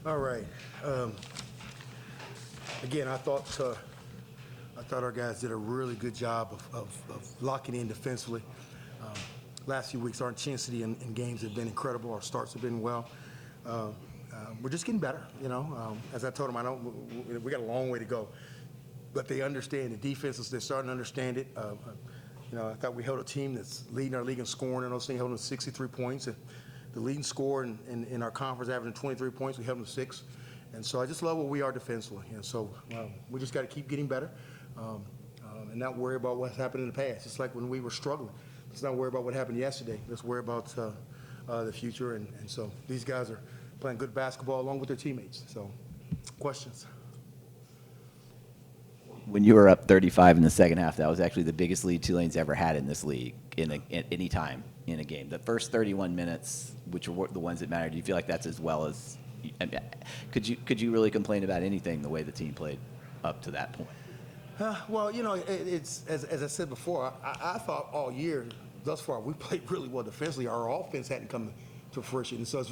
All right. Um, Again, I thought our guys did a really good job of locking in defensively. Um, Last few weeks, our intensity in games have been incredible. Our starts have been well. We're just getting better, you know. As I told them, we got a long way to go, but they understand the defenses. They're starting to understand it. I thought we held a team that's leading our league in scoring, and those things held them 63 points. And the leading scorer in our conference, averaging 23 points, we held them 6. And so I just love where we are defensively. And so we just got to keep getting better and not worry about what's happened in the past. It's like when we were struggling. Let's not worry about what happened yesterday. Let's worry about the future. And so these guys are playing good basketball along with their teammates. So questions? When you were up 35 in the second half, that was actually the biggest lead Tulane's ever had in this league in any time in a game. The first 31 minutes, which were the ones that mattered, do you feel like that's as well as could you really complain about anything the way the team played up to that point? Well, it's as I said before, I thought all year thus far we played really well defensively. Our offense hadn't come to fruition, and so it's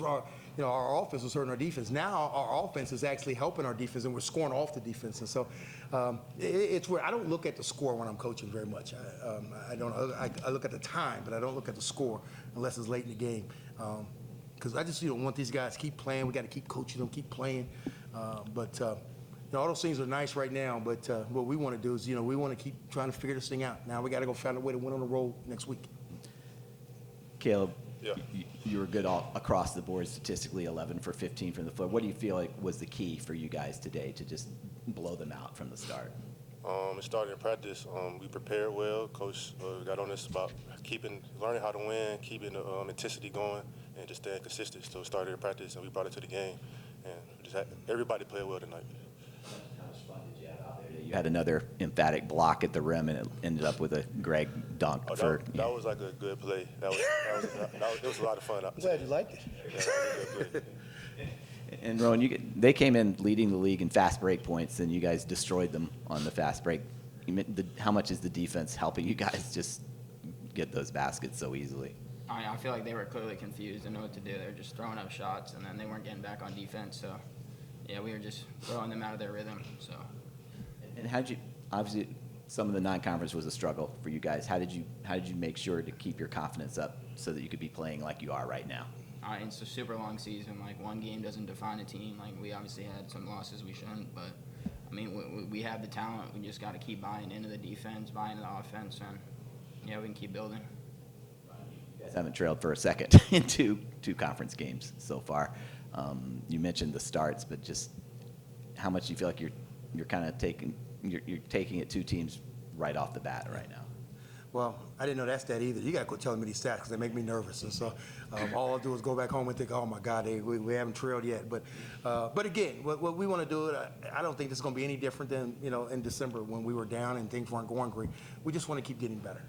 our offense was hurting our defense. Now our offense is actually helping our defense, and we're scoring off the defense. And so it's where I don't look at the score when I'm coaching very much. I don't. I look at the time, but I don't look at the score unless it's late in the game. Because I just want these guys to keep playing. We got to keep coaching them, keep playing. But all those things are nice right now. But what we want to do is, we want to keep trying to figure this thing out. Now we got to go find a way to win on the road next week. Caleb, Yeah. you were good all across the board statistically, 11 for 15 from the floor. What do you feel like was the key for you guys today to just blow them out from the start? It started in practice. We prepared well. Coach got on us about learning how to win, keeping the intensity going, and just staying consistent. So it started in practice, and we brought it to the game. And everybody played well tonight. How much fun did you have out there? You had another emphatic block at the rim, and it ended up with a Greg dunk. That was like a good play. It was a lot of fun. I'm glad you liked it. Yeah, that was a good play. And Rowan, they came in leading the league in fast break points, and you guys destroyed them on the fast break. How much is the defense helping you guys just get those baskets so easily? I feel like they were clearly confused and know what to do. They were just throwing up shots, and then they weren't getting back on defense. So, yeah, we were just throwing them out of their rhythm. So. And obviously, some of the non-conference was a struggle for you guys. How did you make sure to keep your confidence up so that you could be playing like you are right now? It's a super long season. Like, one game doesn't define a team. Like, we obviously had some losses we shouldn't, but we have the talent. We just got to keep buying into the defense, buying into the offense, and we can keep building. You guys haven't trailed for a second in two conference games so far. You mentioned the starts, but just how much do you feel like you're kind of taking it two teams right off the bat right now? Well, I didn't know that's that either. You got to quit telling me these stats because they make me nervous. And so all I'll do is go back home and think, oh, my God, we haven't trailed yet. But again, what we want to do, I don't think this is going to be any different than, in December when we were down and things weren't going great. We just want to keep getting better.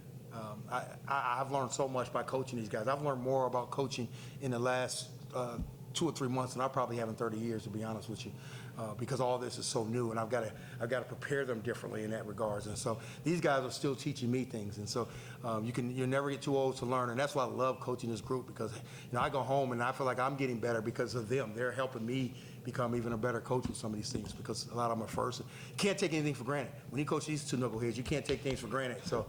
I've learned so much by coaching these guys. I've learned more about coaching in the last 2 or 3 months than I probably have in 30 years, to be honest with you. Because all this is so new, and I've got to prepare them differently in that regards. And so these guys are still teaching me things, and so you'll never get too old to learn. And that's why I love coaching this group, because I go home and I feel like I'm getting better because of them. They're helping me become even a better coach with some of these things, because a lot of them are first. You can't take anything for granted. When you coach these two knuckleheads, you can't take things for granted. So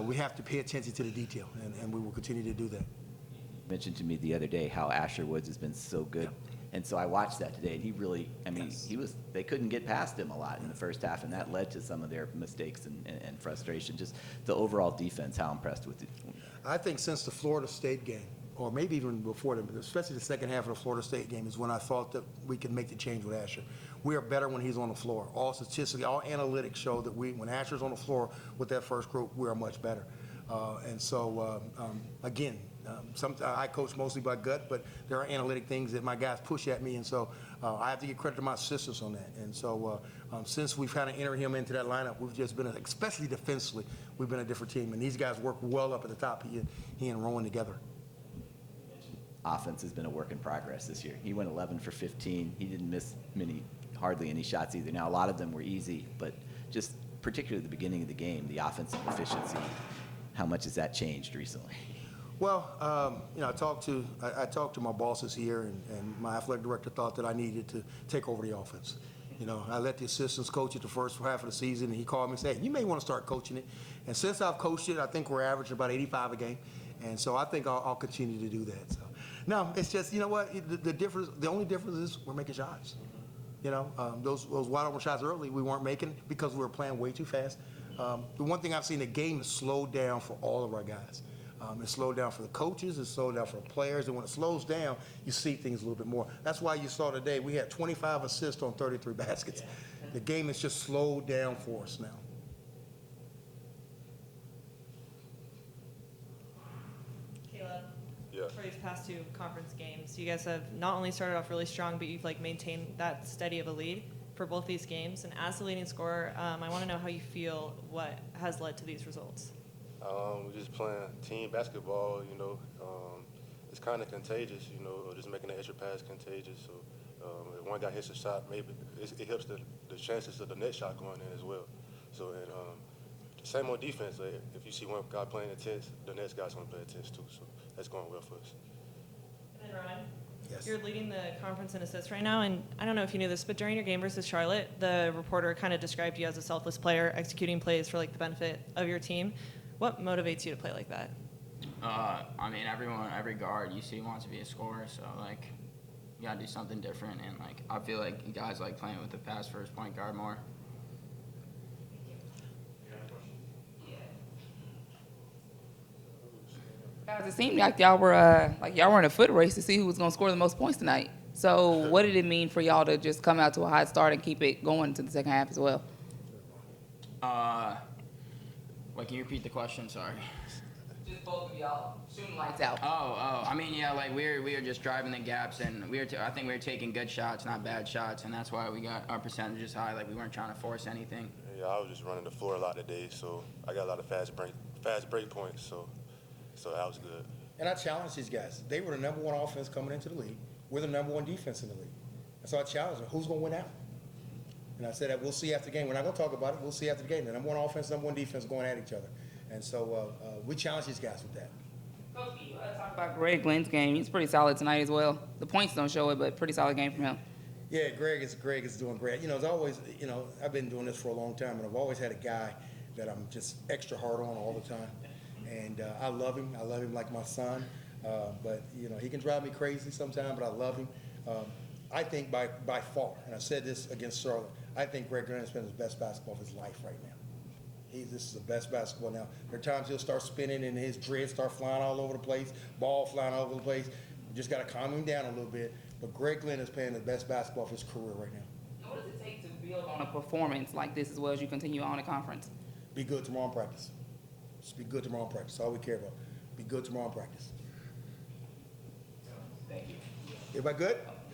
we have to pay attention to the detail, and we will continue to do that. You mentioned to me the other day how Asher Woods has been so good. Yeah. And so I watched that today, and he really, they couldn't get past him a lot in the first half, and that led to some of their mistakes and frustration. Just the overall defense, how impressed with it? I think since the Florida State game, or maybe even before them, especially the second half of the Florida State game, is when I thought that we could make the change with Asher. We are better when he's on the floor. All statistically, all analytics show that when Asher's on the floor with that first group, we are much better. Again, I coach mostly by gut, but there are analytic things that my guys push at me, and so I have to give credit to my assistants on that. And so since we've kind of entered him into that lineup, we've just been, especially defensively, we've been a different team. And these guys work well up at the top, he and Rowan together. Offense has been a work in progress this year. He went 11 for 15. He didn't miss hardly any shots either. Now, a lot of them were easy, but just particularly at the beginning of the game, the offensive efficiency, how much has that changed recently? Well, I talked to my bosses here, and my athletic director thought that I needed to take over the offense. I let the assistants coach it the first half of the season, and he called me and said, "You may want to start coaching it." And since I've coached it, I think we're averaging about 85 a game, and so I think I'll continue to do that. So, no, it's just the difference. The only difference is we're making shots. Those wide open shots early we weren't making because we were playing way too fast. The one thing I've seen, the game is slowed down for all of our guys. It's slowed down for the coaches, it's slowed down for the players, and when it slows down, you see things a little bit more. That's why you saw today we had 25 assists on 33 baskets. The game is just slowed down for us now. Caleb, Yeah. for these past 2 conference games, you guys have not only started off really strong, but you've maintained that steady of a lead for both these games. And as the leading scorer, I want to know how you feel what has led to these results. We're just playing team basketball, it's kind of contagious, just making the extra pass contagious. So if one guy hits a shot, maybe it helps the chances of the next shot going in as well. So, and same on defense. If you see one guy playing intense, the next guy's going to play intense too. So that's going well for us. And then Ryan, Yes. you're leading the conference in assists right now, and I don't know if you knew this, but during your game versus Charlotte, the reporter kind of described you as a selfless player, executing plays for the benefit of your team. What motivates you to play like that? Every guard you see wants to be a scorer, so you gotta do something different, and I feel like guys like playing with the pass first point guard more. Guys, it seemed like y'all were in a foot race to see who was gonna score the most points tonight. So what did it mean for y'all to just come out to a hot start and keep it going to the second half as well? Can you repeat the question? Sorry. Just both of y'all shooting lights out. We were just driving the gaps, and I think we were taking good shots, not bad shots, and that's why we got our percentages high. We weren't trying to force anything. Yeah, I was just running the floor a lot today, so I got a lot of fast break points, so that was good. And I challenged these guys. They were the number 1 offense coming into the league. We're the number 1 defense in the league. And so I challenged them, who's going to win out? And I said that we'll see after the game. We're not going to talk about it. We'll see after the game. The number 1 offense, number 1 defense going at each other. And so we challenge these guys with that. Coach, you talk about Greg Glenn's game. He's pretty solid tonight as well. The points don't show it, but pretty solid game from him. Yeah, Greg is doing great. It's always, I've been doing this for a long time, and I've always had a guy that I'm just extra hard on all the time. And I love him. I love him like my son. But, he can drive me crazy sometimes, but I love him. I think by far, and I said this against Charlotte, I think Greg Glenn is playing his best basketball of his life right now. This is the best basketball now. There are times he'll start spinning and his dreads start flying all over the place, ball flying all over the place. We just got to calm him down a little bit. But Greg Glenn is playing the best basketball of his career right now. What does it take to build on a performance like this as well as you continue on the conference? Be good tomorrow in practice. Just be good tomorrow in practice. That's all we care about. Be good tomorrow in practice. Thank you. Everybody good?